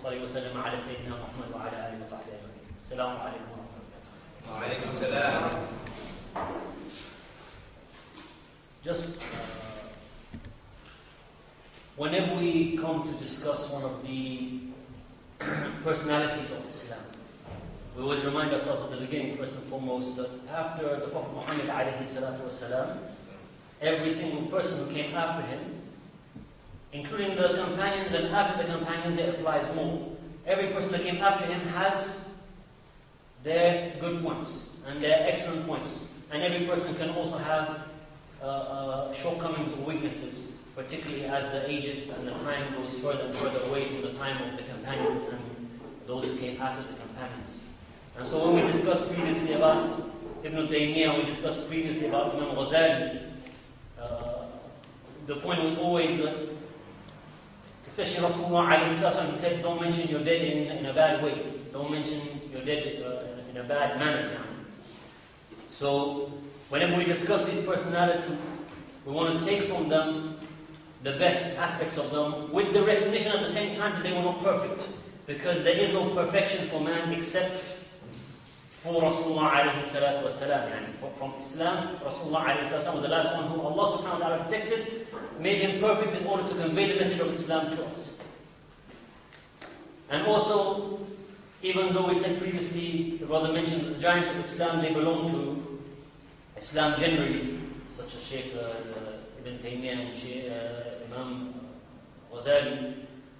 وصلي وسلم على سيدنا محمد وعلى آله وصحبه أجمعين. السلام عليكم ورحمة الله. وعليكم السلام. Just whenever we come to discuss one of the personalities of Islam, we always remind ourselves at the beginning, first and foremost, that after the Prophet Muhammad alayhi salatu wasalam, every single person who came after him, including the companions and after the companions, it applies more. Every person that came after him has their good points and their excellent points. And every person can also have shortcomings or weaknesses, particularly as the ages and the time goes further and further away from the time of the companions and those who came after the companions. And so when we discussed previously about Ibn Taymiyyah, we discussed previously about Imam Ghazali, the point was always that, especially Rasulullah alayhi sallam, he said, don't mention your dead in a bad way. Don't mention your dead in a bad manner. So, whenever we discuss these personalities, we want to take from them the best aspects of them, with the recognition at the same time that they were not perfect. Because there is no perfection for man except for Rasulullah alayhi salatu wasalam. From Islam, Rasulullah alayhi salatu was the last one who Allah subhanahu wa ta'ala protected, made him perfect in order to convey the message of Islam to us. And also, even though we said previously, the brother mentioned that the giants of Islam, they belong to Islam generally, such as Shaykh Ibn Taymiyyah and Imam Ghazali.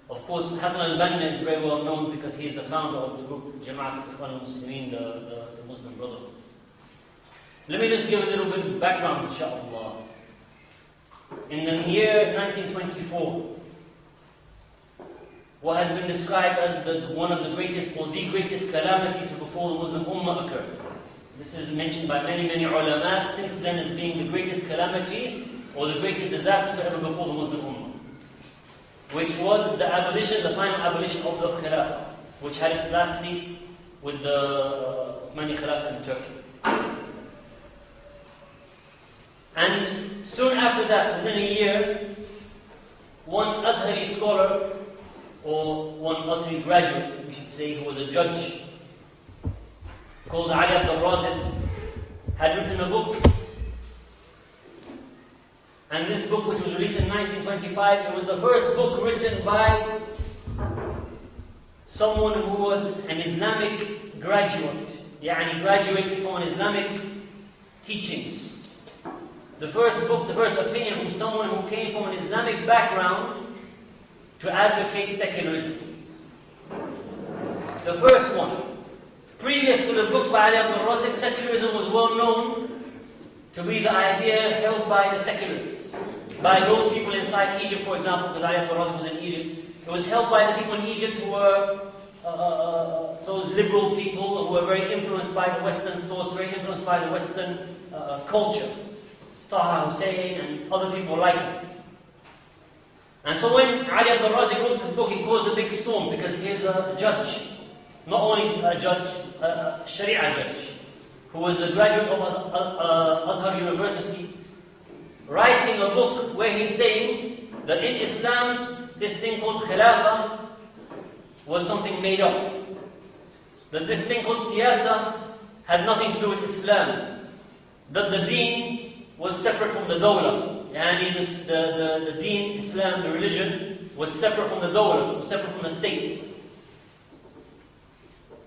Of course, Hassan al-Banna is very well known because he is the founder of the group Jama'at Ikhwaan Muslimin, the Muslim Brotherhood. Let me just give a little bit of background, inshaAllah. In the year 1924, what has been described as one of the greatest or the greatest calamity to befall the Muslim Ummah occurred. This is mentioned by many ulama since then as being the greatest calamity or the greatest disaster to ever befall the Muslim Ummah, which was the final abolition of the Khilafah, which had its last seat with the Uthmani Khilafah in Turkey. And soon after that, within a year, one Azhari scholar, or one Azhari graduate, we should say, who was a judge, called Ali Abdul Razid, had written a book. And this book, which was released in 1925, it was the first book written by someone who was an Islamic graduate, graduated from an Islamic teachings. The first book, the first opinion from someone who came from an Islamic background to advocate secularism. The first one. Previous to the book by Ali Abdul Razid, secularism was well known to be the idea held by the secularists, by those people inside Egypt, for example, because Ali Abdul Razid was in Egypt. It was held by the people in Egypt who were those liberal people who were very influenced by the Western thoughts, very influenced by the Western culture. Taha Hussein and other people like him. And so when Ali Abdul Razid wrote this book, he caused a big storm because he is a judge. Not only a judge, a Sharia judge, who was a graduate of Azhar University, writing a book where he's saying that in Islam, this thing called Khilafah was something made up. That this thing called Siyasah had nothing to do with Islam. That the deen was separate from the Dawla. The deen, Islam, the religion, was separate from the Dawla, was separate from the state.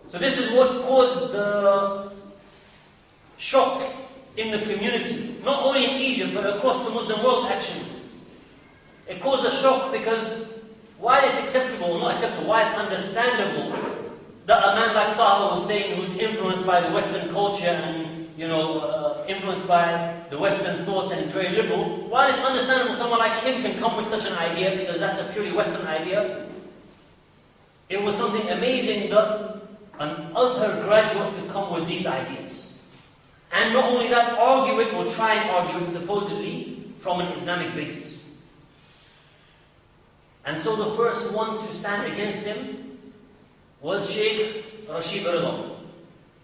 So this is what caused the shock in the community, not only in Egypt, but across the Muslim world actually. It caused a shock because while it's acceptable, not acceptable, while it's understandable that a man like Taha Hussein, who's influenced by the Western culture and influenced by the Western thoughts and is very liberal, while it's understandable someone like him can come with such an idea because that's a purely Western idea, it was something amazing that an Azhar graduate could come with these ideas. And not only that, argue it or try and argue it supposedly from an Islamic basis. And so the first one to stand against him was Sheikh Rashid Rida.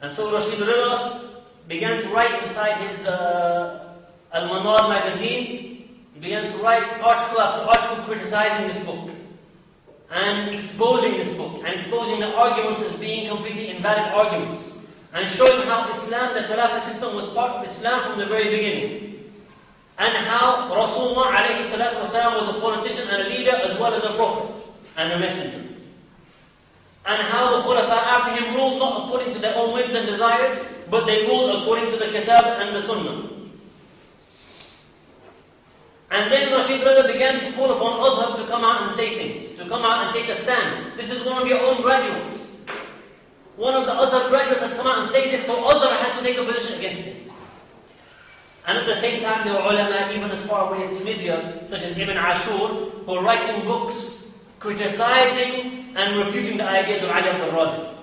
And so Rashid Rida began to write inside his Al-Manar magazine, he began to write article after article criticizing this book. and exposing this book, and exposing the arguments as being completely invalid arguments, and showing how Islam, the Khilafah system, was part of Islam from the very beginning, and how Rasulullah alayhi salatu wasalam was a politician and a leader as well as a prophet and a messenger, and how the Khulafa after him ruled not according to their own whims and desires, but they ruled according to the Kitab and the Sunnah. And then Rashid brother began to call upon Azhar to come out and say things, to come out and take a stand. This is one of your own graduates. One of the Azhar graduates has come out and say this, so Azhar has to take a position against him. And at the same time, there were ulama even as far away as Tunisia, such as Ibn Ashur, who are writing books criticizing and refuting the ideas of Ali Abdul Razik.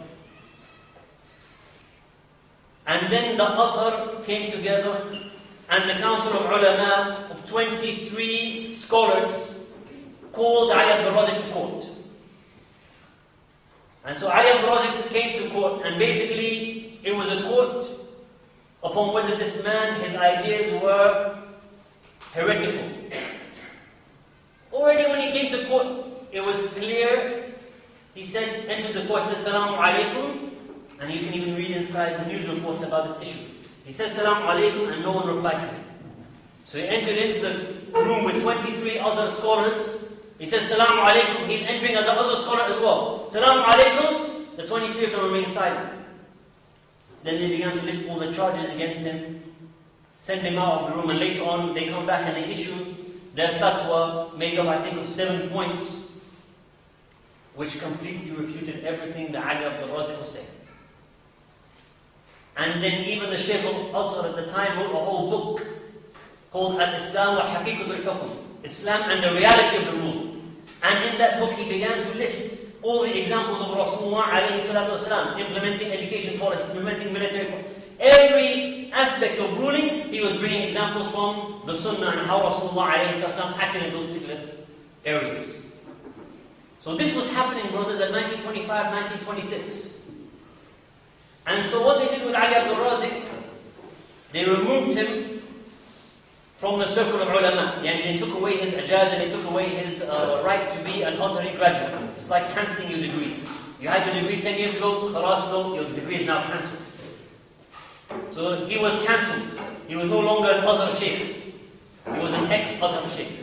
And then the Azhar came together, and the Council of Ulama of 23 scholars called Ali Abdul Razik to court. And so Ali Abdul Razik came to court, and basically it was a court upon whether this man, his ideas were heretical. Already when he came to court, it was clear. He said, entered the court, said, Salaam alaikum, and you can even read inside the news reports about this issue. He says, Salaam alaikum, and no one replied to him. So he entered into the room with 23 other scholars. He says, Salaam alaikum. He's entering as an other scholar as well. Salaam alaikum. The 23 of them remained silent. Then they began to list all the charges against him, send him out of the room, and later on they come back and they issue their fatwa, made up, I think, of 7 points, which completely refuted everything that Ali Abdul Razik was saying. And then even the Shaykh al-Azhar at the time wrote a whole book called Al-Islam wa Haqiqat al-Hukm, Islam and the reality of the rule. And in that book he began to list all the examples of Rasulullah alayhi salatu wasalam, implementing education policies, implementing military policies. Every aspect of ruling, he was bringing examples from the Sunnah and how Rasulullah alayhi salatu wasalam acted in those particular areas. So this was happening, brothers, at 1925, 1926. And so what they did with Ali Abdul Razik, they removed him from the circle of ulama. Yani they took away his ijazah, they took away his right to be an Azhari graduate. It's like cancelling your degree. You had your degree 10 years ago, khalas though, your degree is now cancelled. So he was cancelled. He was no longer an Azhar Sheikh. He was an ex-Azhar Sheikh.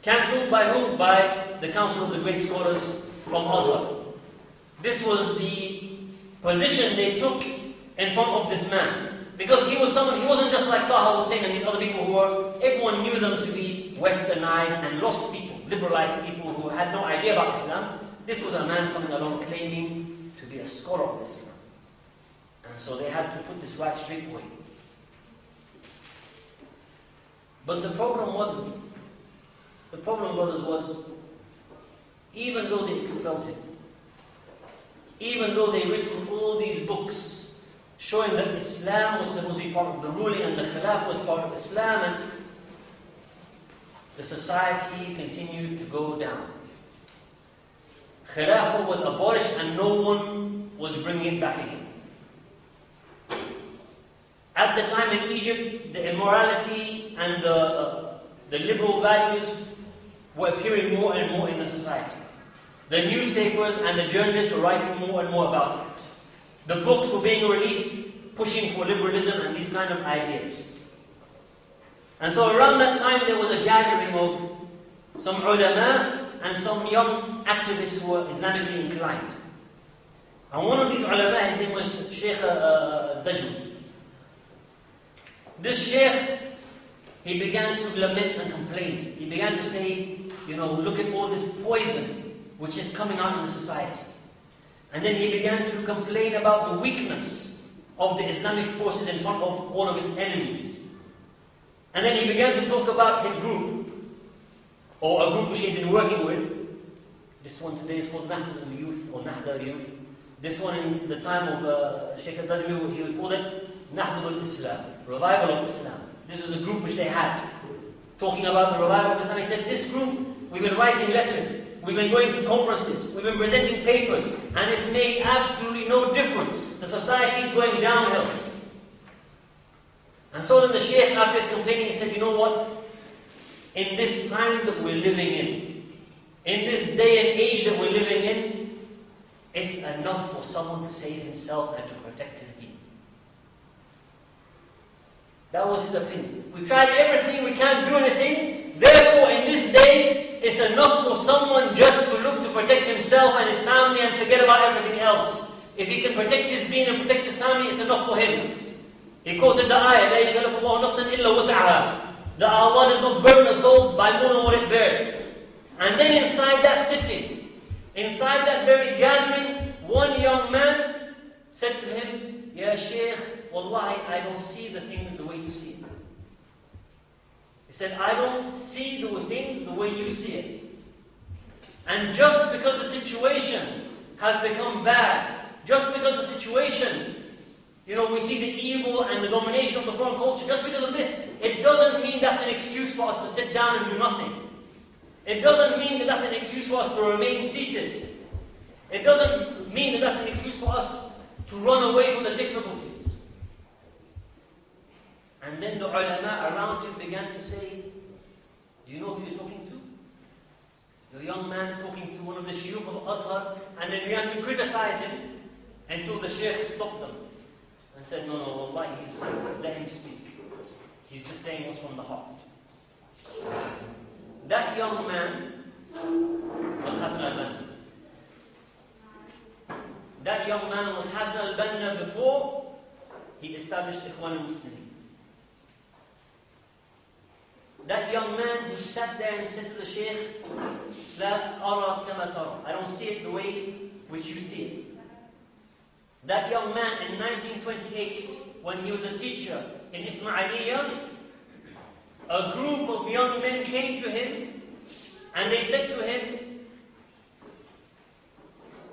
Cancelled by who? By the Council of the Great Scholars from Azhar. This was the position they took in front of this man. Because he was someone, he wasn't just like Taha Hussein and these other people who were, everyone knew them to be westernized and lost people, liberalized people who had no idea about Islam. This was a man coming along claiming to be a scholar of Islam. And so they had to put this right straight away. But the problem wasn't. The problem, brothers, was even though they expelled him, even though they written all these books showing that Islam was supposed to be part of the ruling and the Khilaf was part of Islam, and the society continued to go down. Khilafah was abolished and no one was bringing it back again. At the time in Egypt, the immorality and the liberal values were appearing more and more in the society. The newspapers and the journalists were writing more and more about it. The books were being released, pushing for liberalism and these kind of ideas. And so around that time there was a gathering of some ulama and some young activists who were Islamically inclined. And one of these ulama, his name was Sheikh Dajjal. This Sheikh, he began to lament and complain. He began to say, look at all this poison which is coming out in the society. And then he began to complain about the weakness of the Islamic forces in front of all of its enemies. And then he began to talk about his group, or a group which he had been working with. This one today is called Nahda Youth, or Nahda Youth. This one in the time of Sheikh al-Dajjal, he would call it Nahda al-Islam, Revival of Islam. This was a group which they had, talking about the revival of Islam. He said, this group, we've been writing letters, we've been going to conferences, we've been presenting papers, and it's made absolutely no difference. The society is going downhill. And so then the Shaykh, after his complaining, he said, you know what? In this time that we're living in, In this day and age that we're living in, it's enough for someone to save himself and to protect his deen. That was his opinion. We've tried everything, we can't do anything. Therefore, in this day, it's enough for someone just to look to protect himself and his family and forget about everything else. If he can protect his deen and protect his family, it's enough for him. He quoted the ayah, لا يكلف الله نفسا إلا وسعها, that Allah does not burden a soul by more than what it bears. And then inside that sitting, inside that very gathering, one young man said to him, Ya Shaykh, Wallahi, I don't see the things the way you see it. He said, I don't see the things the way you see it. And just because the situation has become bad, just because the situation, we see the evil and the domination of the foreign culture, just because of this, it doesn't mean that's an excuse for us to sit down and do nothing. It doesn't mean that that's an excuse for us to remain seated. It doesn't mean that that's an excuse for us to run away from the difficulties. And then the ulama around him began to say, do you know who you're talking to? The young man talking to one of the shuyukh of Azhar, and they began to criticize him until the shaykh stopped them and said, no, wallahi, let him speak. He's just saying what's from the heart. That young man was Hassan al-Banna. That young man was Hassan al-Banna before he established Ikhwaan al-Muslimin. That young man who sat there and said to the Shaykh, La ara kama tara, I don't see it the way which you see it. That young man in 1928, when he was a teacher in Ismailiyah, a group of young men came to him and they said to him,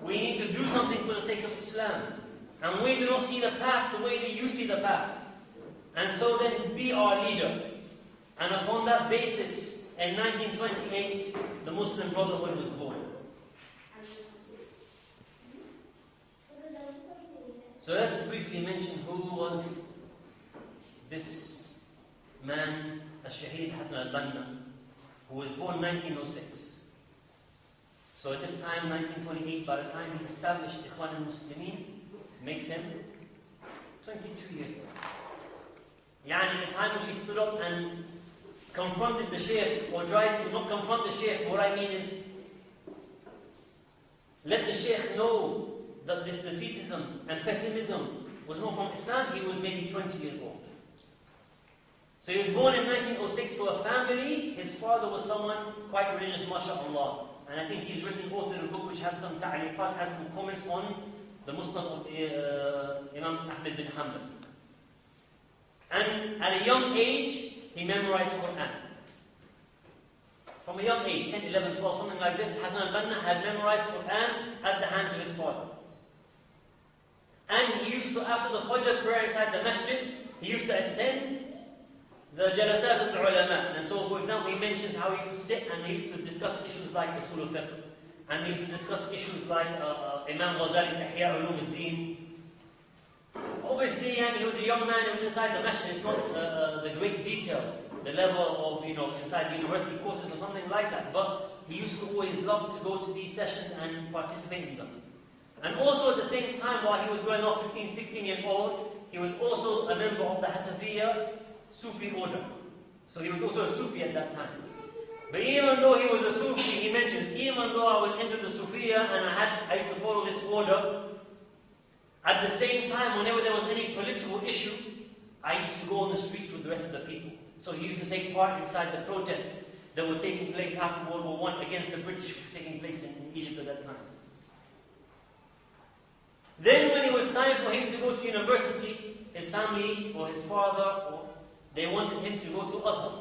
we need to do something for the sake of Islam. And we do not see the path the way that you see the path. And so then be our leader. And upon that basis, in 1928, the Muslim Brotherhood was born. So let's briefly mention who was this man, al-Shaheed Hassan al-Banna, who was born 1906. So at this time, 1928, by the time he established Ikhwaan al-Muslimin, makes him 22 years old. Yani the time which he stood up and confronted the Shaykh, or tried to not confront the Shaykh, what I mean is, let the Shaykh know that this defeatism and pessimism was not from Islam. He was maybe 20 years old. So he was born in 1906 to a family. His father was someone quite religious, mashallah. And I think he's authored a book which has some ta'liqat, has some comments on the Muslim of Imam Ahmed bin Hanbal. And at a young age, he memorized Quran. From a young age, 10, 11, 12, something like this, Hassan al-Banna had memorized Quran at the hands of his father. And he used to, after the Fajr prayer inside the masjid, he used to attend the jalasat of the ulama. And so, for example, he mentions how he used to sit and he used to discuss issues like usul al-fiqh. And he used to discuss issues like Imam Ghazali's Ihya ulum al-Din. Obviously, and he was a young man, he was inside the masjid. It's not the great detail, the level of, inside the university courses or something like that. But he used to always love to go to these sessions and participate in them. And also at the same time, while he was growing up, 15, 16 years old, he was also a member of the Hasafiyah Sufi order. So he was also a Sufi at that time. But even though he was a Sufi, he mentions, even though I was into the Sufiya and I used to follow this order, at the same time, whenever there was any political issue, I used to go on the streets with the rest of the people. So he used to take part inside the protests that were taking place after World War I against the British, which were taking place in Egypt at that time. Then when it was time for him to go to university, his family or his father, they wanted him to go to Azhar.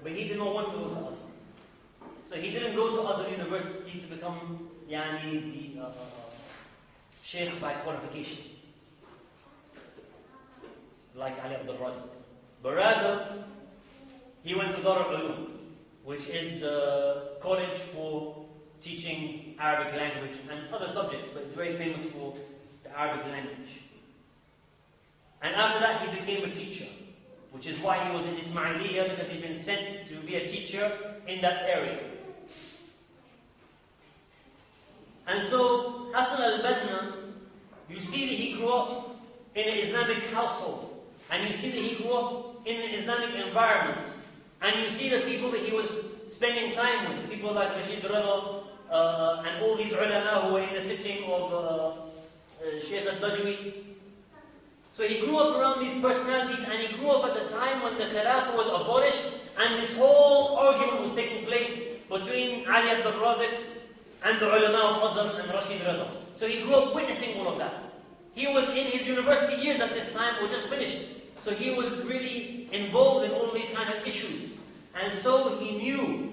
But he did not want to go to Azhar. So he didn't go to Azhar University to become the Sheikh by qualification, like Ali Abdul Razak. But rather, he went to Dar al-Ulum, which is the college for teaching Arabic language and other subjects, but it's very famous for the Arabic language. And after that, he became a teacher, which is why he was in Ismailiyah, because he'd been sent to be a teacher in that area. And so Hassan al-Banna, you see that he grew up in an Islamic household, and you see that he grew up in an Islamic environment, and you see the people that he was spending time with, people like Rashid Rida, and all these ulama who were in the sitting of Shaykh al-Dajwi. So he grew up around these personalities, and he grew up at the time when the Khilafah was abolished, and this whole argument was taking place between Ali Abdul Razik and the ulama of Azhar and Rashid Rida. So he grew up witnessing all of that. He was in his university years at this time, or just finished. So he was really involved in all these kind of issues. And so he knew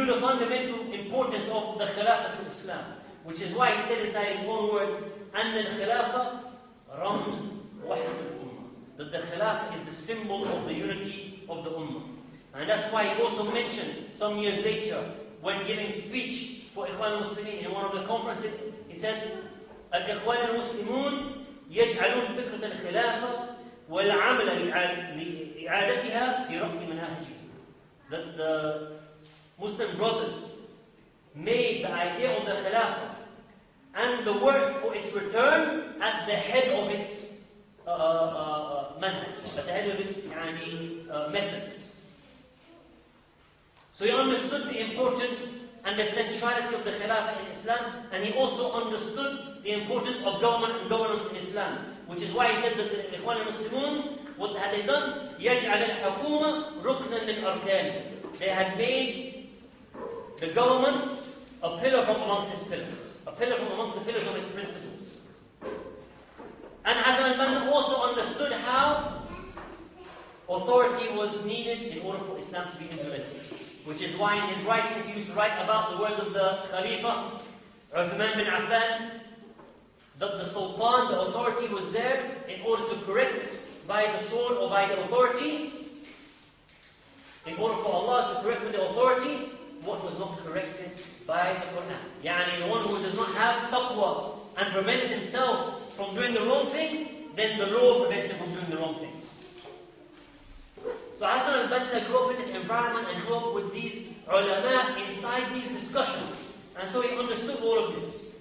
the fundamental importance of the Khilafah to Islam. Which is why he said inside his own words, أن الخلافة رمز وحدة الأمة. That the Khilafah is the symbol of the unity of the Ummah. And that's why he also mentioned some years later, when giving speech for Ikhwaan al-Muslimin in one of the conferences, he said, الإخوان المسلمون يجعلون فكرة الخلافة والعمل لإعادتها في رأس مناهجهم. That the Muslim brothers made the idea of the Khilafah and the work for its return at the head of its manhaj, at the head of its methods. So he understood the importance and the centrality of the Khilafah in Islam, and he also understood the importance of government and governance in Islam, which is why he said that the Ikhwaan al-Muslimun, what had they done? يَجْعَلَ الْحَكُومَ رُكْنًا مِنْ أَرْكَانِ. They had made the government a pillar from amongst his pillars, a pillar from amongst the pillars of his principles. And Hassan al-Banna also understood how authority was needed in order for Islam to be implemented. Which is why in his writings he used to write about the words of the Khalifa, Uthman bin Affan, that the Sultan, the authority was there in order to correct by the sword or by the authority, in order for Allah to correct with the authority what was not corrected by the Quran. Yani the one who does not have taqwa and prevents himself from doing the wrong things, then the law prevents him from doing the wrong things. So Hassan al-Banna grew up in this environment and grew up with these ulama inside these discussions. And so he understood all of this.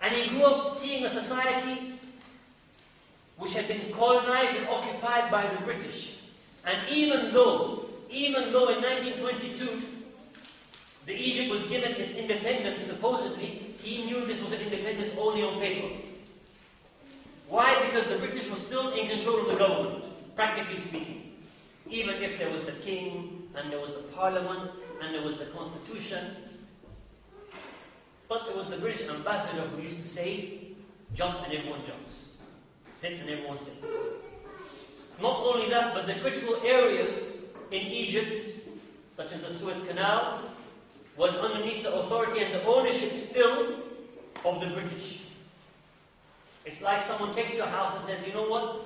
And he grew up seeing a society which had been colonized and occupied by the British. And even though in 1922, the Egypt was given its independence, supposedly, he knew this was an independence only on paper. Why? Because the British were still in control of the government. Practically speaking, even if there was the king, and there was the parliament, and there was the constitution, but there was the British ambassador who used to say, jump and everyone jumps, sit and everyone sits. Not only that, but the critical areas in Egypt, such as the Suez Canal, was underneath the authority and the ownership still of the British. It's like someone takes your house and says, you know what?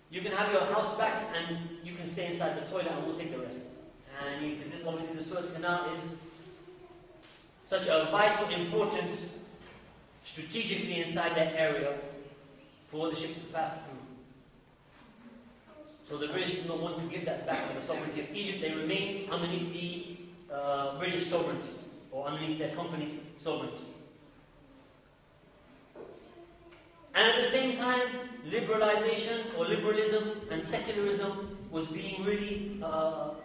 You can have your house back and you can stay inside the toilet and we'll take the rest. And because this obviously the Suez Canal is such a vital importance strategically inside that area for the ships to pass through. So the British did not want to give that back to the sovereignty of Egypt. They remained underneath the British sovereignty, or underneath their company's sovereignty. And at the same time, liberalization or liberalism and secularism was being really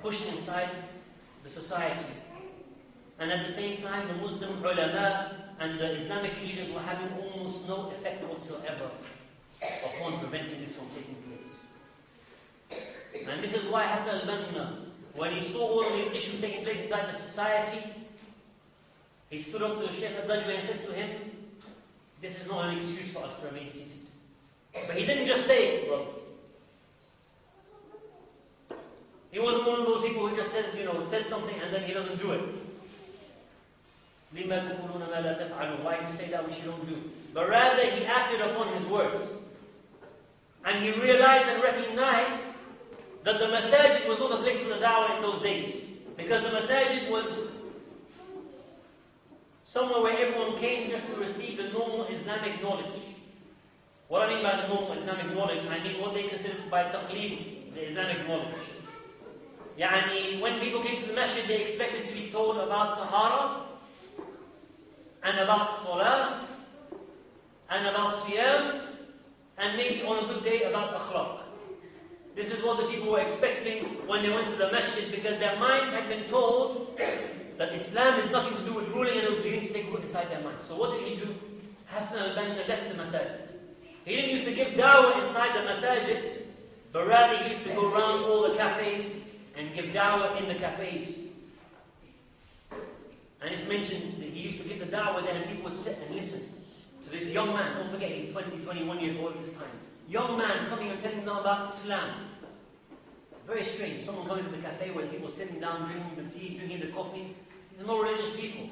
pushed inside the society. And at the same time, the Muslim ulama and the Islamic leaders were having almost no effect whatsoever upon preventing this from taking place. And this is why Hassan al-Banna, when he saw all of these issues taking place inside the society, he stood up to the Shaykh al-Dajwi and said to him, this is not an excuse for us to remain seated. But he didn't just say it, brothers. He wasn't one of those people who just says, says something and then he doesn't do it. Why do you say that which you don't do? But rather he acted upon his words. And he realized and recognized that the masajid was not a place for the da'wah in those days. Because the masajid was somewhere where everyone came just to receive the normal Islamic knowledge. What I mean by the normal Islamic knowledge, I mean what they consider by taqleed, the Islamic knowledge. Yani, when people came to the masjid, they expected to be told about tahara, and about salah, and about siyam, and maybe on a good day about akhlaq. This is what the people were expecting when they went to the masjid, because their minds had been told that Islam is nothing to do with ruling, and it was beginning to take root inside their minds. So what did he do? Hassan al-Banna left the masajid. He didn't used to give da'wah inside the masajid, but rather he used to go around all the cafes and give da'wah in the cafes. And it's mentioned that he used to give the da'wah there, and people would sit and listen to this young man. Don't forget, he's 20, 21 years old at this time. Young man coming and telling them about Islam. Very strange. Someone comes to the cafe where people are sitting down, drinking the tea, drinking the coffee. These are no religious people.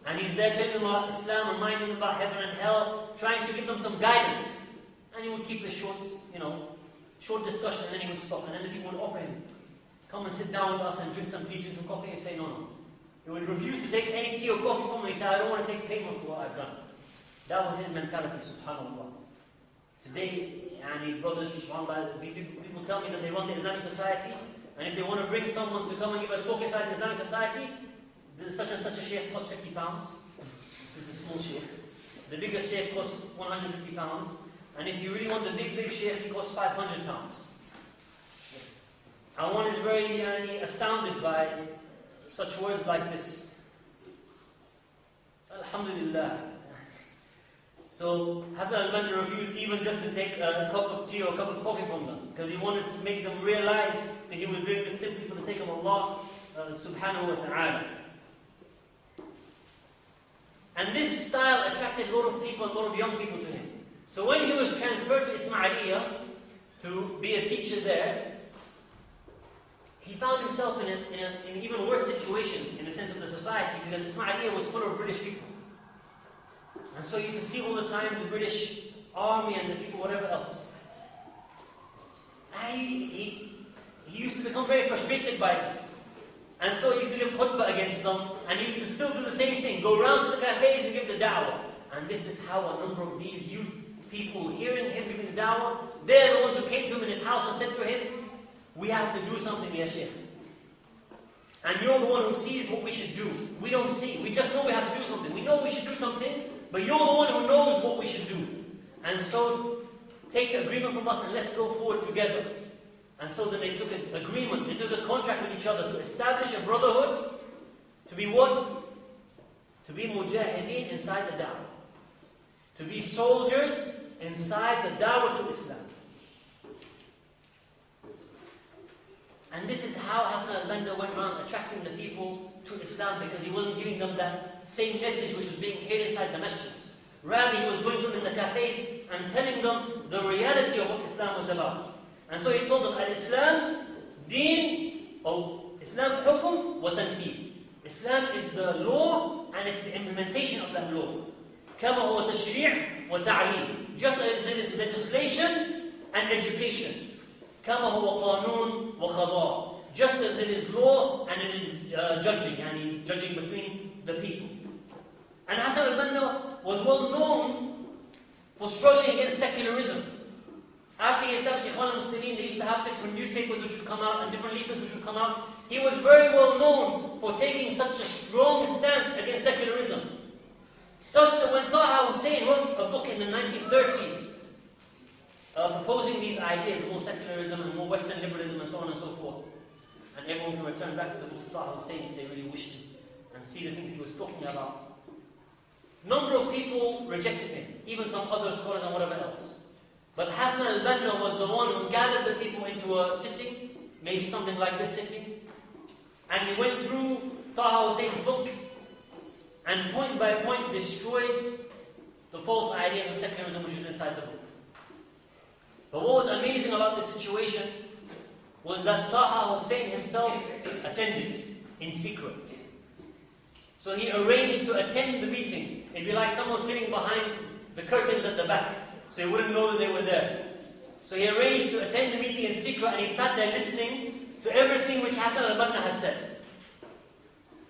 And he's there telling them about Islam, reminding them about heaven and hell, trying to give them some guidance. And he would keep a short, short discussion, and then he would stop. And then the people would offer him, come and sit down with us and drink some tea, drink some coffee. And he'd say, no. He would refuse to take any tea or coffee from him. He said, I don't want to take payment for what I've done. That was his mentality, subhanAllah. Today, brothers, people tell me that they run the Islamic society, and if they want to bring someone to come and give a talk inside the Islamic society, such and such a sheikh costs £50. This is the small sheikh. The bigger sheikh costs £150, and if you really want the big sheikh, he costs £500. And one is very astounded by such words like this. Alhamdulillah. So Hassan al-Banna refused even just to take a cup of tea or a cup of coffee from them, because he wanted to make them realize that he was doing this simply for the sake of Allah subhanahu wa ta'ala. And this style attracted a lot of people, a lot of young people to him. So when he was transferred to Ismailiyah to be a teacher there, he found himself in an even worse situation in the sense of the society, because Ismailiyah was full of British people. And so he used to see all the time the British army and the people, whatever else. And he used to become very frustrated by this. And so he used to give khutbah against them, and he used to still do the same thing, go around to the cafes and give the da'wah. And this is how a number of these youth people, hearing him giving the da'wah, they're the ones who came to him in his house and said to him, we have to do something, ya Shaykh. And you're the one who sees what we should do. We don't see. We just know we have to do something. We know we should do something, but you're the one who knows what we should do. And so, take agreement from us and let's go forward together. And so then they took an agreement, they took a contract with each other to establish a brotherhood, to be what? To be mujahideen inside the da'wah. To be soldiers inside the da'wah to Islam. And this is how Hassan al-Banna went around attracting the people to Islam, because he wasn't giving them that same message which was being heard inside the masjids. Rather, he was going to them in the cafes and telling them the reality of what Islam was about. And so he told them, Al-Islam, deen, or Islam, hukum, wa tanfeed. Islam is the law, and it's the implementation of that law. Kama huwa tashri' wa ta'aleem. Just as it is legislation and education. Kama huwa qanun wa khada. Just as it is law and it is judging, and judging between the people. And Hassan al-Banna was well known for struggling against secularism. After he established Ikhwaan al-Muslimin, they used to have different newspapers which would come out and different leaflets which would come out. He was very well known for taking such a strong stance against secularism. Such that when Taha Hussein wrote a book in the 1930s, proposing these ideas, more secularism and more Western liberalism and so on and so forth, and everyone can return back to the book of Taha Hussein if they really wish to, and see the things he was talking about. Number of people rejected him, even some other scholars and whatever else. But Hassan al-Banna was the one who gathered the people into a sitting, maybe something like this sitting, and he went through Taha Hussein's book and point by point destroyed the false ideas of secularism which was inside the book. But what was amazing about this situation was that Taha Hussein himself attended in secret. So he arranged to attend the meeting. It'd be like someone sitting behind the curtains at the back, so he wouldn't know that they were there. So he arranged to attend the meeting in secret, and he sat there listening to everything which Hassan al-Banna has said.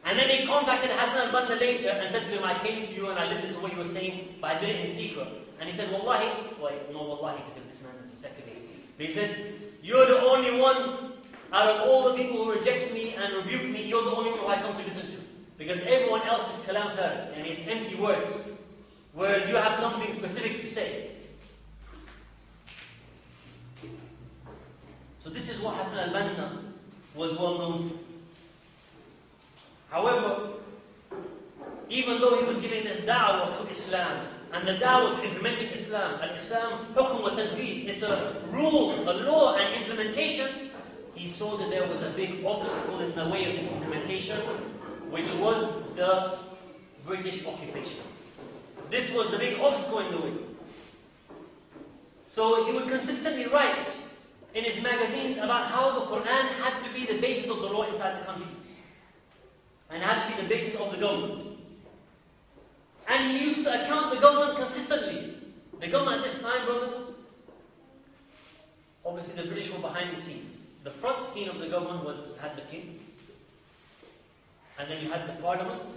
And then he contacted Hassan al-Banna later and said to him, I came to you and I listened to what you were saying, but I did it in secret. And he said, Wallahi, no Wallahi, because this man is a secularist. But he said, you're the only one out of all the people who reject me and rebuke me, you're the only one who I come to listen to. Because everyone else is kalam farid, and it's empty words. Whereas you have something specific to say. So this is what Hassan al-Banna was well known for. However, even though he was giving this da'wah to Islam, and the da'wah to implementing Islam, al-Islam hukm wa tanfeed, it's a rule, a law and implementation, he saw that there was a big obstacle in the way of this implementation, which was the British occupation. This was the big obstacle in the way. So he would consistently write in his magazines about how the Quran had to be the basis of the law inside the country, and had to be the basis of the government. And he used to account the government consistently. The government at this time, brothers, obviously the British were behind the scenes. The front scene of the government had the king, and then you had the parliament,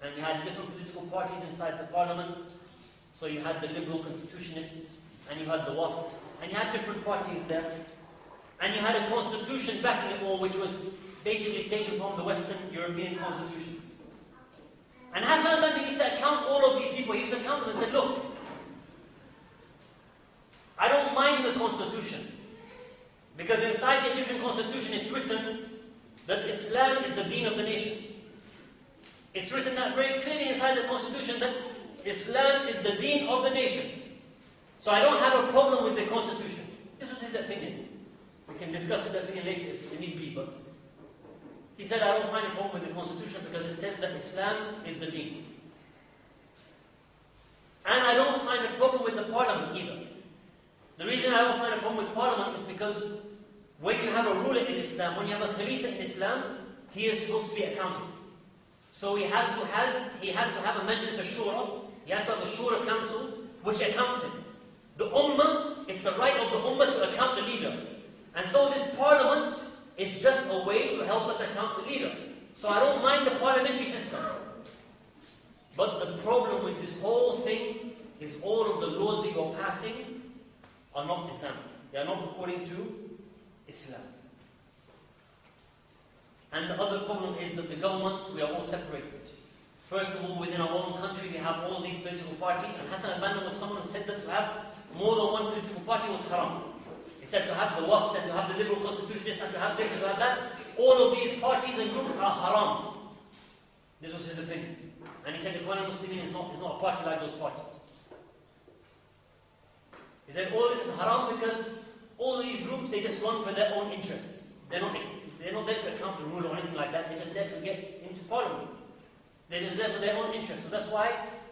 and you had different political parties inside the parliament. So you had the liberal constitutionists, and you had the Wafd, and you had different parties there. And you had a constitution backing it all, which was basically taken from the Western European constitutions. And Hassan al-Banna used to account all of these people. He used to account them and said, look, I don't mind the constitution, because inside the Egyptian constitution it's written that Islam is the deen of the nation. It's written that very clearly inside the constitution that Islam is the deen of the nation. So I don't have a problem with the constitution. This was his opinion. We can discuss his opinion later if need be, but he said, I don't find a problem with the constitution because it says that Islam is the deen. And I don't find a problem with the parliament either. The reason I don't find a problem with parliament is because when you have a ruler in Islam, when you have a Khalifa in Islam, he is supposed to be accountable. So he has to have a Majlis al-Shura, he has to have a Shura council, which accounts him. The Ummah, it's the right of the Ummah to account the leader. And so this parliament is just a way to help us account the leader. So I don't mind the parliamentary system. But the problem with this whole thing is all of the laws that you're passing are not Islamic. They are not according to Islam. And the other problem is that the governments, we are all separated. First of all, within our own country, we have all these political parties. And Hassan al-Banna was someone who said that to have more than one political party was haram. He said to have the Wafd and to have the liberal constitutionists and to have this and to have that. All of these parties and groups are haram. This was his opinion. And he said Ikhwaan al-Muslimin is not a party like those parties. He said all this is haram because all these groups, they just run for their own interests. They're not there to account the rule or anything like that. They're just there to get into parliament. They're just there for their own interests. So that's why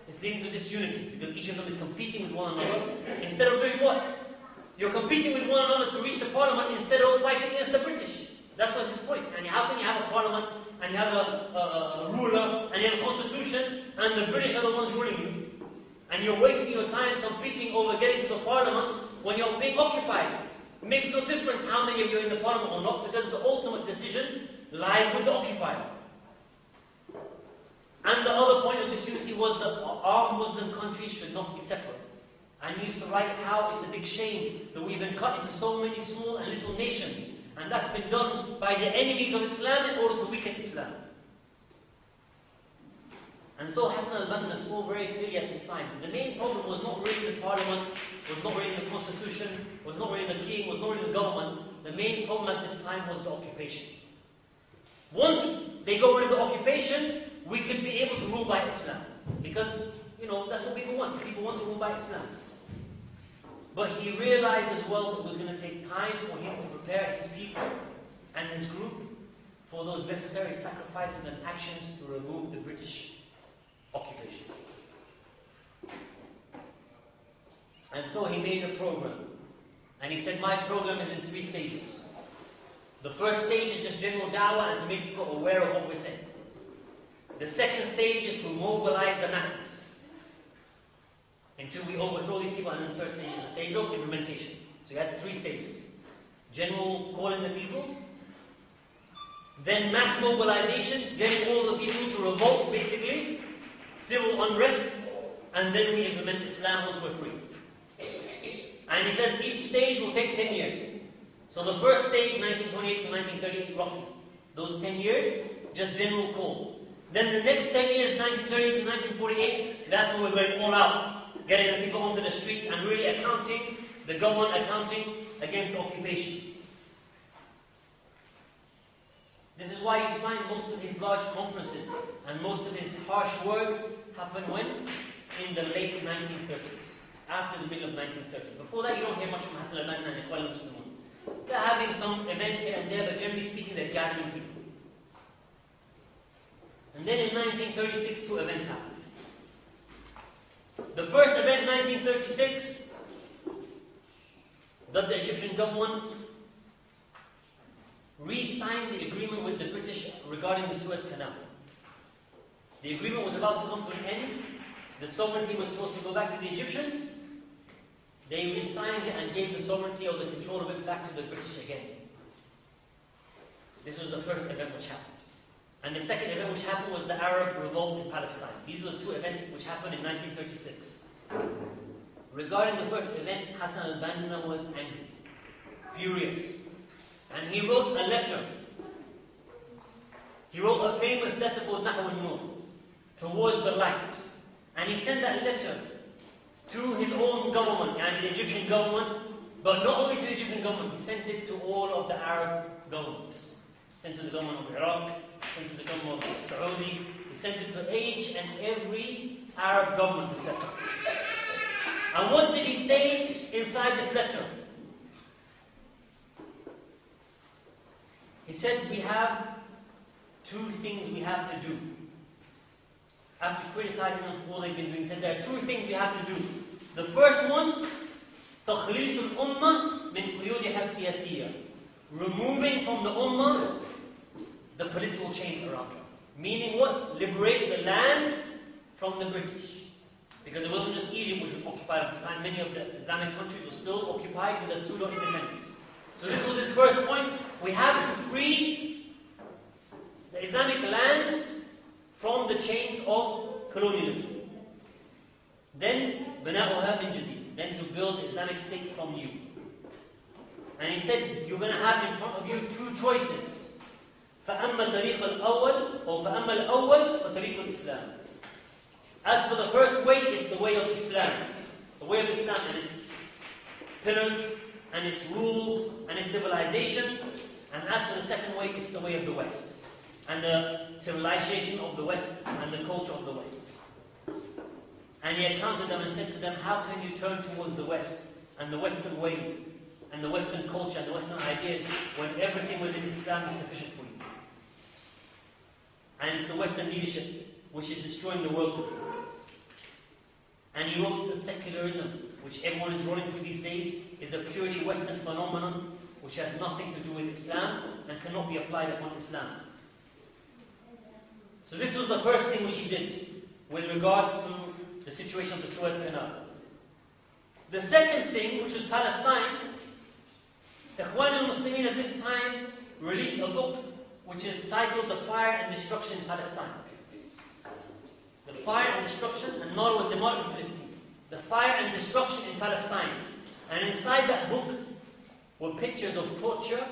it's leading to disunity, because each of them is competing with one another. Instead of doing what? You're competing with one another to reach the parliament instead of fighting against the British. That's what's his point. And how can you have a parliament, and you have a ruler, and you have a constitution, and the British are the ones ruling you? And you're wasting your time competing over getting to the parliament when you're being occupied. It makes no difference how many of you are in the parliament or not, because the ultimate decision lies with the occupier. And the other point of disunity was that our Muslim countries should not be separate. And he used to write how it's a big shame that we've been cut into so many small and little nations. And that's been done by the enemies of Islam in order to weaken Islam. And so Hassan al-Banna saw very clearly at this time, the main problem was not really the parliament, was not really the constitution, was not really the king, was not really the government. The main problem at this time was the occupation. Once they got rid of the occupation, we could be able to rule by Islam. Because, that's what people want. People want to rule by Islam. But he realized as well that it was going to take time for him to prepare his people and his group for those necessary sacrifices and actions to remove the British occupation. And so he made a program. And he said, my program is in 3 stages. The first stage is just general da'wah and to make people aware of what we're saying. The second stage is to mobilize the masses until we overthrow these people, and then the third stage is the stage of implementation. So you had 3 stages. General calling the people, then mass mobilization, getting all the people to revolt, basically, civil unrest, and then we implement Islam once we're free. And he said each stage will take 10 years. So the first stage, 1928 to 1938, roughly. Those 10 years, just general call. Then the next 10 years, 1938 to 1948, that's when we're going all out, getting the people onto the streets and really accounting, the government accounting against the occupation. This is why you find most of his large conferences and most of his harsh words happen when? In the late 1930s, after the middle of 1930. Before that, you don't hear much from Hassan al-Banna and Ikhwaan al-Muslimun. They're having some events here and there, but generally speaking, they're gathering people. And then in 1936, two events happened. The first event, 1936, that the Egyptian government re-signed the agreement with the British regarding the Suez Canal. The agreement was about to come to an end. The sovereignty was supposed to go back to the Egyptians. They re-signed it and gave the sovereignty or the control of it back to the British again. This was the first event which happened. And the second event which happened was the Arab revolt in Palestine. These were the two events which happened in 1936. Regarding the first event, Hassan al-Banna was angry, furious. And he wrote a letter. He wrote a famous letter called Nahwa al-Nur, towards the light. And he sent that letter to his own government, and the Egyptian government, but not only to the Egyptian government, he sent it to all of the Arab governments. He sent it to the government of Iraq, he sent it to the government of Saudi, he sent it to each and every Arab government, this letter. And what did he say inside this letter? He said, we have two things we have to do. After criticizing them for all they've been doing, he said, there are two things we have to do. The first one, تخليص الأمة من قيودها السياسية. Removing from the Ummah the political chains around her. Meaning what? Liberate the land from the British. Because it wasn't just Egypt which was occupied at this time. Many of the Islamic countries were still occupied with a pseudo-independence. So this was his first point. We have to free the Islamic lands from the chains of colonialism. Then, بناؤها من جديد. Then to build the Islamic state from you. And he said, you're going to have in front of you two choices. فأما طريق الأول أو فأما الأول وطريق الإسلام. As for the first way, it's the way of Islam. The way of Islam and its pillars, and its rules, and its civilization. And as for the second way, it's the way of the West. And the civilization of the West, and the culture of the West. And he accounted them and said to them, how can you turn towards the West, and the Western way, and the Western culture, and the Western ideas, when everything within Islam is sufficient for you? And it's the Western leadership which is destroying the world today. And he wrote that secularism, which everyone is rolling through these days, is a purely Western phenomenon which has nothing to do with Islam and cannot be applied upon Islam. So this was the first thing which he did with regards to the situation of the Suez Canal. The second thing, which was Palestine, Ikhwaan al-Muslimin at this time released a book which is titled The Fire and Destruction in Palestine. The Fire and Destruction, and not with the modern Palestine. The Fire and Destruction in Palestine. And inside that book were pictures of torture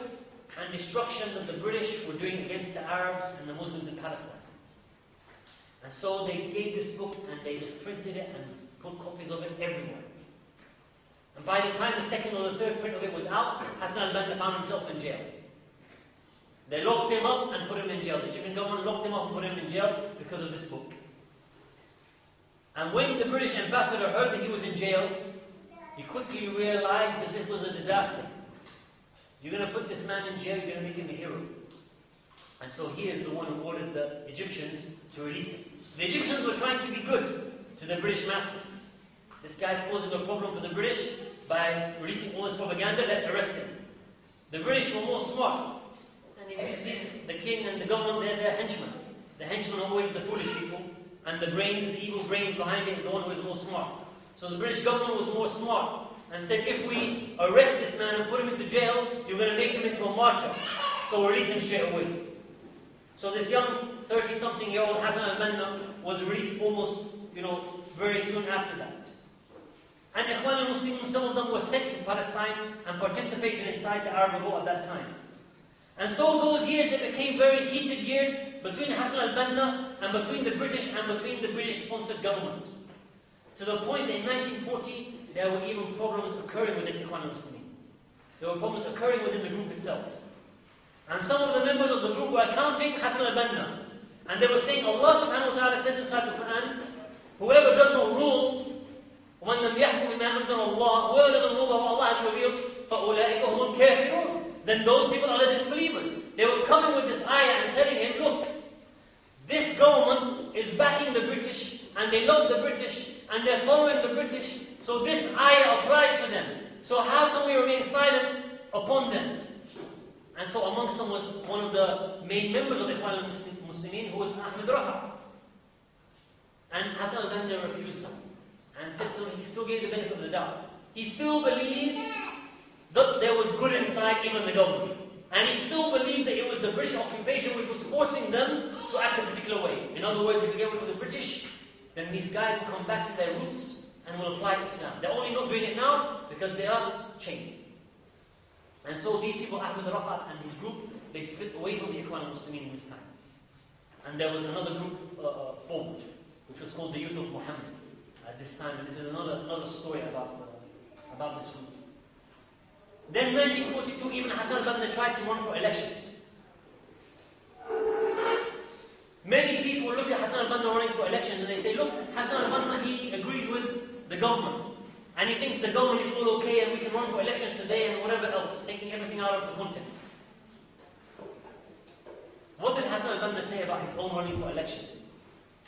and destruction that the British were doing against the Arabs and the Muslims in Palestine. And so they gave this book and they just printed it and put copies of it everywhere. And by the time the second or the third print of it was out, Hassan al-Banna found himself in jail. They locked him up and put him in jail. The Egyptian government locked him up and put him in jail because of this book. And when the British ambassador heard that he was in jail, he quickly realized that this was a disaster. You're going to put this man in jail, you're going to make him a hero. And so he is the one who ordered the Egyptians to release him. The Egyptians were trying to be good to the British masters. This guy's causing a problem for the British by releasing all this propaganda, let's arrest him. The British were more smart. And the king and the government, they're henchmen. The henchmen are always the foolish people. And the brains, the evil brains behind it is the one who is more smart. So the British government was more smart and said, if we arrest this man and put him into jail, you're going to make him into a martyr. So release him straight away. So this young 30-something-year-old Hassan al-Banna was released almost, very soon after that. And Ikhwaan al-Muslimun, some of them were sent to Palestine and participated inside the Arab revolt at that time. And so those years, they became very heated years between Hassan al-Banna and between the British and between the British-sponsored government. To the point that in 1940, there were even problems occurring within Ikhwaan al-Muslimin. There were problems occurring within the group itself. And some of the members of the group were counting Hassan al-Banna. And they were saying, Allah subhanahu wa ta'ala says inside the Quran, whoever does not rule, وَمَنْ لَمْ يَحْكُمْ بِمَا أَنزَلَ اللَّهُ, whoever doesn't rule by what Allah has revealed, فَأُولَٰئِكَ هُمُ الْكَافِرُونَ, then those people are the disbelievers. They were coming with this ayah and telling him, look, this government is backing the British, and they love the British, and they're following the British, so this ayah applies to them. So how can we remain silent upon them? And so amongst them was one of the main members of Ikhwaan al-Muslimin, who was Ahmed Rafat. And Hassan al-Banna refused them, and said to them, he still gave the benefit of the doubt. He still believed that there was good inside even the government. And he still believed that it was the British occupation which was forcing them to act a particular way. In other words, if we get rid of the British, then these guys will come back to their roots and will apply Islam. They're only not doing it now because they are chained. And so these people, Ahmed Rafat and his group, they split away from the Ikhwaan al-Muslimin in this time. And there was another group formed, which was called the Youth of Muhammad at this time. And this is another story about this group. Then in 1942, even Hassan al-Banna tried to run for elections. Many people look at Hassan al-Banna running for elections and they say, look, Hassan al-Banna, he agrees with the government. And he thinks the government is all okay and we can run for elections today and whatever else, taking everything out of the context. What did Hassan al-Banna say about his own running for election?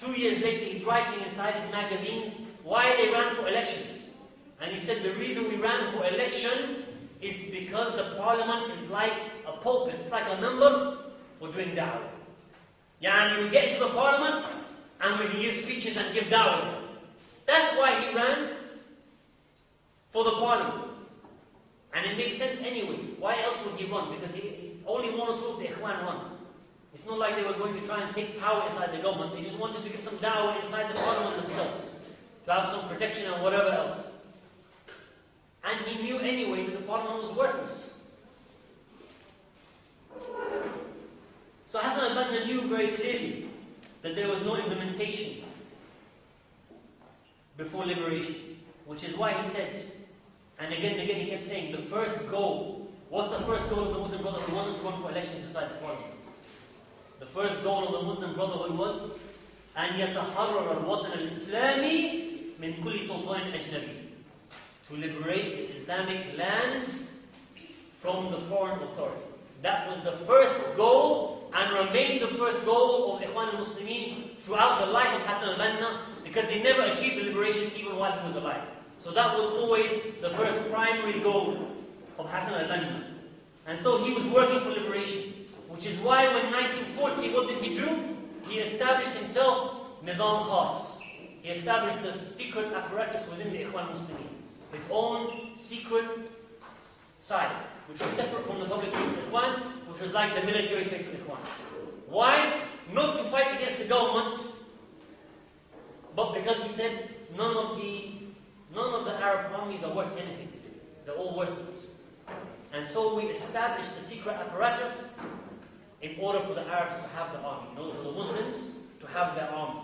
2 years later, he's writing inside his magazines why they ran for elections. And he said, the reason we ran for election is because the parliament is like a pulpit, it's like a member for doing da'wah. Yani we get into the parliament and we can give speeches and give da'wah. That's why he ran for the parliament. And it makes sense anyway. Why else would he run? Because only one or two of the Ikhwaan run. It's not like they were going to try and take power inside the government. They just wanted to give some da'wah inside the parliament themselves, to have some protection and whatever else. And he knew anyway that the parliament was worthless. So Hassan al-Banna knew very clearly that there was no implementation before liberation. Which is why he said, and again he kept saying, the first goal, what's the first goal of the Muslim Brotherhood? Wasn't to run for elections inside the parliament. The first goal of the Muslim Brotherhood was أن يتحرر الوطن الإسلامي من كل سلطان أجنبي, to liberate the Islamic lands from the foreign authority. That was the first goal and remained the first goal of Ikhwaan al-Muslimin throughout the life of Hassan al-Banna, because they never achieved the liberation even while he was alive. So that was always the first primary goal of Hassan al-Banna. And so he was working for liberation. Which is why when 1940, what did he do? He established himself Nizam Khas. He established the secret apparatus within the Ikhwaan Muslimin. His own secret side, which was separate from the public face of Ikhwaan, which was like the military face of Ikhwaan. Why? Not to fight against the government, but because he said none of the Arab armies are worth anything to do. They're all worthless. And so we established the secret apparatus in order for the Arabs to have the army, in order for the Muslims to have their army.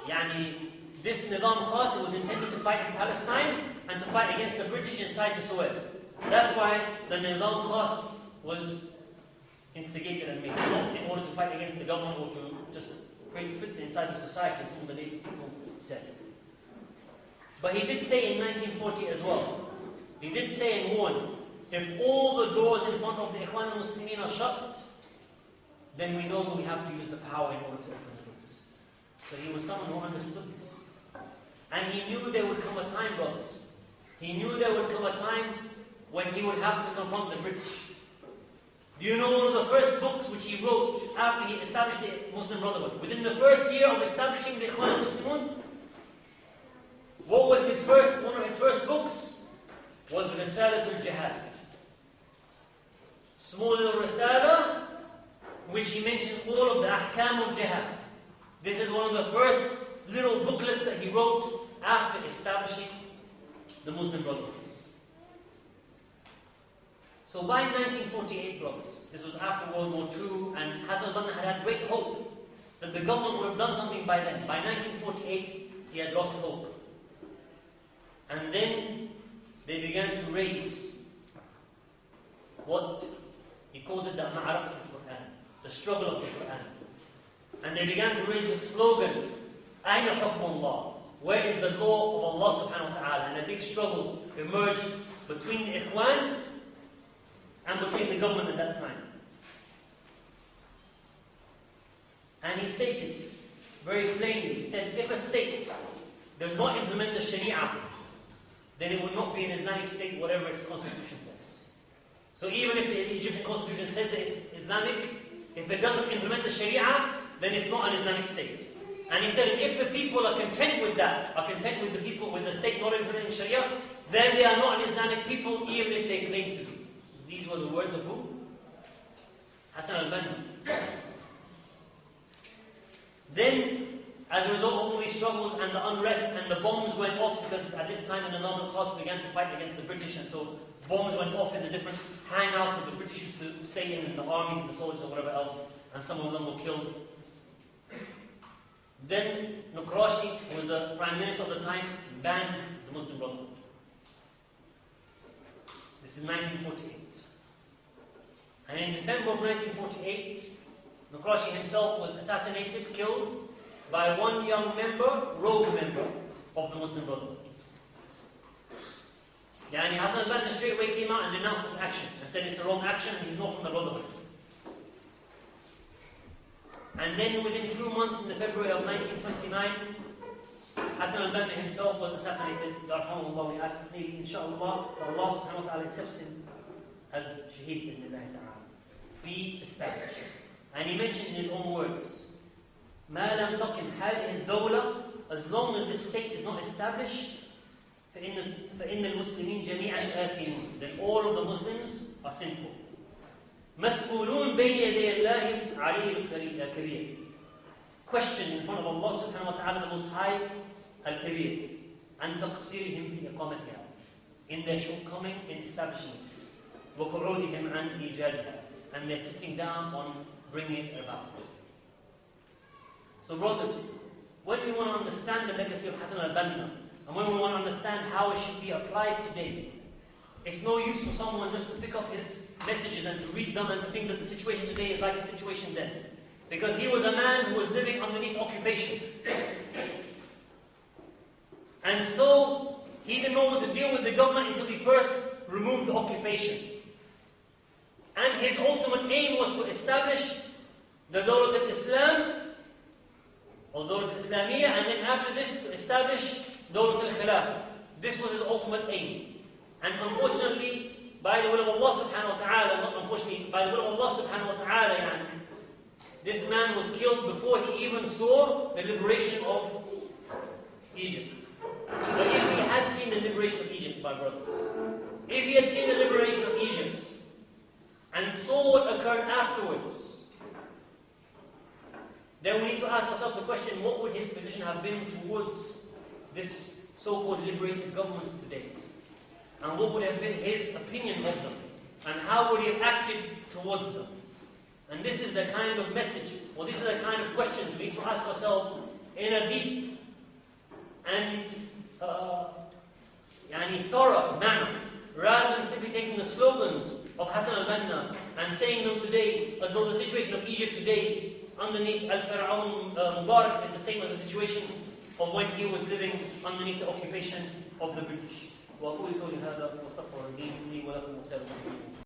Yani, this Nizam Khas was intended to fight in Palestine and to fight against the British inside the Suez. That's why the Nizam Khas was instigated and made, not in order to fight against the government or to just create fitna inside the society, as some of the native people said. But he did say in 1940 as well, he did say and warn, if all the doors in front of the Ikhwaan al-Muslimin are shut, then we know that we have to use the power in order to open the doors. So he was someone who understood this. And he knew there would come a time, brothers. He knew there would come a time when he would have to confront the British. Do you know one of the first books which he wrote after he established the Muslim Brotherhood? Within the first year of establishing the Ikhwaan al-Muslimun, what was one of his first books? Was Risalatul Jihad. Small little Risala, which he mentions all of the ahkam of jihad. This is one of the first little booklets that he wrote after establishing the Muslim Brotherhoods. So by 1948, brothers, this was after World War II, and Hassan al-Banna had great hope that the government would have done something by then. By 1948, he had lost hope. And then they began to raise what he called it the Ma'araqat al-Quran, the struggle of the Quran. And they began to raise the slogan, Ayna hukm Allah? Where is the law of Allah subhanahu wa ta'ala? And a big struggle emerged between the Ikhwaan and between the government at that time. And he stated very plainly, he said, if a state does not implement the Sharia, then it will not be an Islamic state, whatever its constitution says. So even if the Egyptian constitution says that it's Islamic, if it doesn't implement the Sharia, then it's not an Islamic state. And he said, if the people are content with that, are content with the people, with the state not implementing Sharia, then they are not an Islamic people, even if they claim to be. These were the words of who? Hassan al-Banna. Then, as a result of all these struggles and the unrest and the bombs went off, because at this time in the Northern Khas began to fight against the British, and so bombs went off in the different hangouts that the British used to stay in, and the armies and the soldiers or whatever else, and some of them were killed. Then Nukrashi, who was the Prime Minister of the time, banned the Muslim Brotherhood. This is 1948. And in December of 1948, Nukrashi himself was assassinated, killed by one young member, rogue member of the Muslim Brotherhood. Yani Hassan al-Banna straight away came out and denounced this action and said it's a wrong action and he's not from the Brotherhood. And then within 2 months, in the February of 1929, Hassan al-Banna himself was assassinated. Yarhamullah, we ask, maybe inshaAllah, Allah subhanahu wa ta'ala accepts him as shaheed in Allah ta'ala. Be established. And he mentioned in his own words, مَا لَمْ تَقِمْ هَذِهِ الدَّوْلَةِ, as long as this state is not established, فَإِنَّ الْمُسْلِمِينَ جَمِيعًا آثِمُونَ, then all of the Muslims are sinful. مَسْئُولُونَ بَيْنَ يَدَيِ اللَّهِ عَلِيِّ الْكَبِيرِ, questioned in front of Allah subhanahu wa ta'ala, the Most High, al-Kabir, أَن تَقْصِيرِهِمْ فِي إِقَامَتِهَا, in their shortcoming in establishing it. وَقُعُودِهِمْ عَنْ إِيجَادِهَا, and they're sitting down on bringing it about. So brothers, when we want to understand the legacy of Hassan al-Banna, and when we want to understand how it should be applied today, it's no use for someone just to pick up his messages and to read them and to think that the situation today is like the situation then. Because he was a man who was living underneath occupation. And so, he didn't know how to deal with the government until he first removed the occupation. And his ultimate aim was to establish the Dawlat al-Islam, or Dawlat al-Islamiyya, and then after this to establish Dawlat al-Khilafah. This was his ultimate aim. And unfortunately, by the will of Allah subhanahu wa ta'ala, not unfortunately, by the will of Allah subhanahu wa ta'ala, this man was killed before he even saw the liberation of Egypt. But if he had seen the liberation of Egypt, my brothers, if he had seen the liberation of Egypt, and saw what occurred afterwards, then we need to ask ourselves the question, what would his position have been towards this so-called liberated governments today? And what would have been his opinion of them? And how would he have acted towards them? And this is the kind of message, or this is the kind of questions we need to ask ourselves in a deep and thorough manner, rather than simply taking the slogans of Hassan al-Banna and saying them today as though the situation of Egypt today underneath al-Fir'aun Mubarak is the same as the situation of when he was living underneath the occupation of the British. وأقول قولي هذا وأستغفر الله لي ولكم وسائر المسلمين.